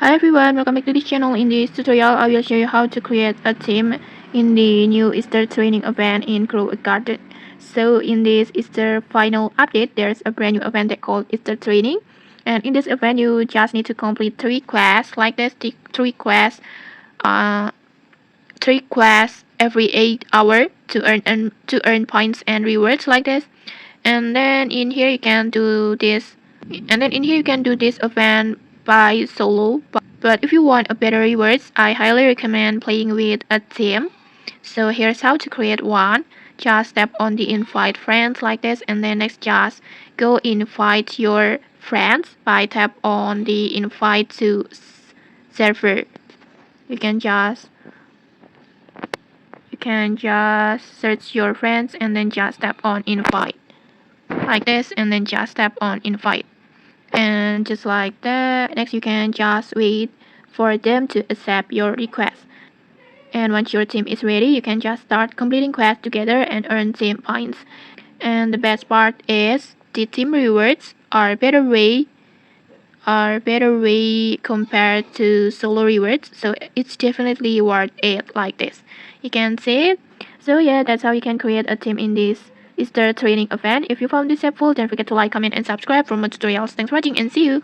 Hi everyone, welcome back to this channel. In this tutorial, I will show you how to create a team in the new Easter training event in Crow Garden. So in this Easter final update, there's a brand new event called Easter training. And in this event, you just need to complete 3 quests like this, 3 quests every 8 hours to earn points and rewards like this. And then in here you can do this event by solo, but if you want a better rewards, I highly recommend playing with a team. So here's how to create one. Just tap on the invite friends like this, and then next just go invite your friends by tap on the invite to server. You can just search your friends and then just tap on invite like this, and then just tap on invite, and just like that. Next you can just wait for them to accept your request, and once your team is ready you can just start completing quests together and earn team points. And the best part is the team rewards are better way compared to solo rewards, so it's definitely worth it like this. You can see it. So yeah, that's how you can create a team in this Easter training event. If you found this helpful, don't forget to like, comment and subscribe for more tutorials. Thanks for watching and see you.